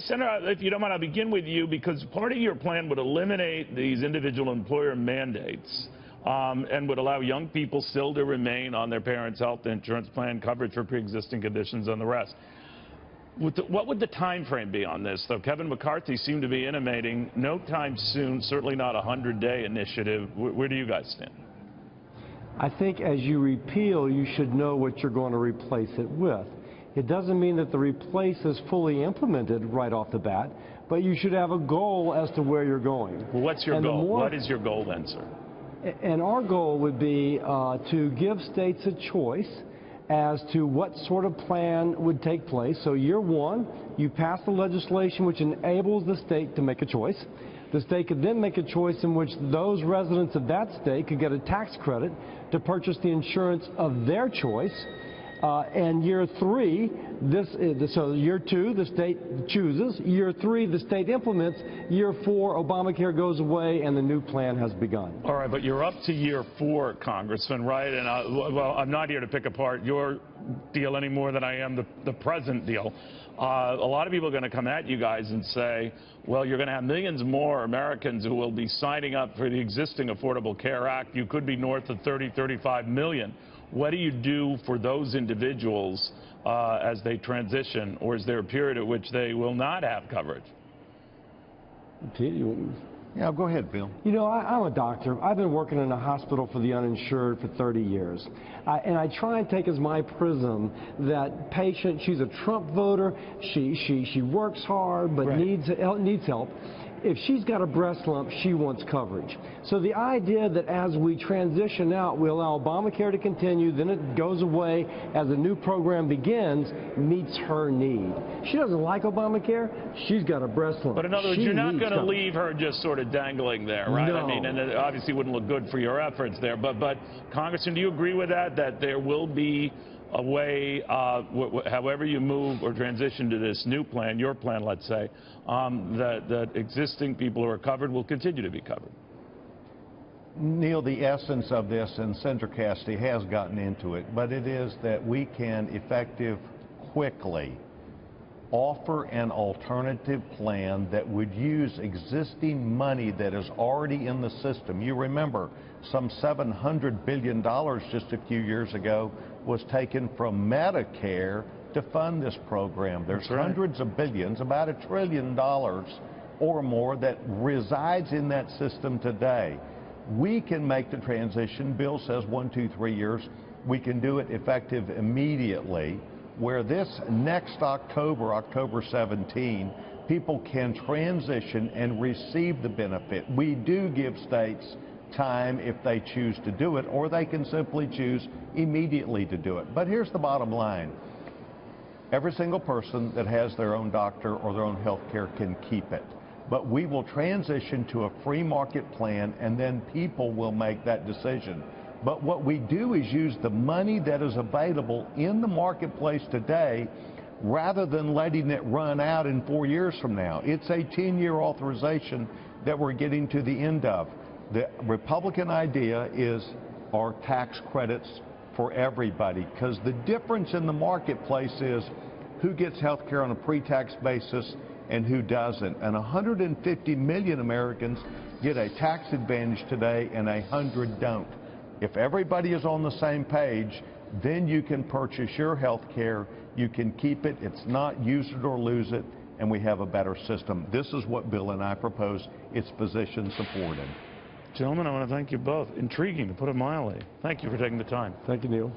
Senator, if you don't mind, I'll begin with you because part of your plan would eliminate these individual employer mandates and would allow young people still to remain on their parents' health insurance plan, coverage for pre-existing conditions, and the rest. What would the time frame be on this, though? Kevin McCarthy seemed to be intimating no time soon, certainly not a 100-day initiative. Where do you guys stand? I think as you repeal, you should know what you're going to replace it with. It doesn't mean that the replace is fully implemented right off the bat, but you should have a goal as to where you're going. Well, what's your goal? What is your goal then, sir? And our goal would be to give states a choice as to what sort of plan would take place. So year one, you pass the legislation which enables the state to make a choice. The state could then make a choice in which those residents of that state could get a tax credit to purchase the insurance of their choice. And year three, so year two, the state chooses. Year three, the state implements. Year four, Obamacare goes away and the new plan has begun. All right, but you're up to year 4, Congressman, right? And well, I'm not here to pick apart your deal any more than I am the present deal. A lot of people are going to come at you guys and say, well, you're going to have millions more Americans who will be signing up for the existing Affordable Care Act. You could be north of 35 million. What do you do for those individuals as they transition, or is there a period at which they will not have coverage? Yeah, go ahead, Bill. You know, I'm a doctor. I've been working in a hospital for the uninsured for 30 years. And I try and take as my prism that patient, she's a Trump voter, she works hard but needs help. If she's got a breast lump, she wants coverage. So the idea that as we transition out, we allow Obamacare to continue, then it goes away as a new program begins, meets her need. She doesn't like Obamacare. She's got a breast lump. But in other words, you're not going to leave her just sort of dangling there, right? No. I mean, and it obviously wouldn't look good for your efforts there. But Congressman, do you agree with that there will be a way, however you move or transition to this new plan, your plan, let's say, that existing people who are covered will continue to be covered? Neil, the essence of this, and Senator Cassidy has gotten into it, but it is that we can quickly offer an alternative plan that would use existing money that is already in the system. You remember, some $700 billion just a few years ago was taken from Medicare to fund this program. There's hundreds of billions, about $1 trillion or more that resides in that system today. We can make the transition. Bill says 1, 2, 3 years. We can do it effective immediately, where this next October, October 17, people can transition and receive the benefit. We do give states time if they choose to do it, or they can simply choose immediately to do it. But here's the bottom line. Every single person that has their own doctor or their own health care can keep it. But we will transition to a free market plan, and then people will make that decision. But what we do is use the money that is available in the marketplace today rather than letting it run out in 4 years from now. It's a 10-year authorization that we're getting to the end of. The Republican idea is our tax credits for everybody, because the difference in the marketplace is who gets health care on a pre-tax basis and who doesn't. And 150 million Americans get a tax advantage today and 100 don't. If everybody is on the same page, then you can purchase your health care, you can keep it, it's not use it or lose it, and we have a better system. This is what Bill and I propose. It's position supported. Gentlemen, I want to thank you both. Intriguing, to put it mildly. Thank you for taking the time. Thank you, Neil.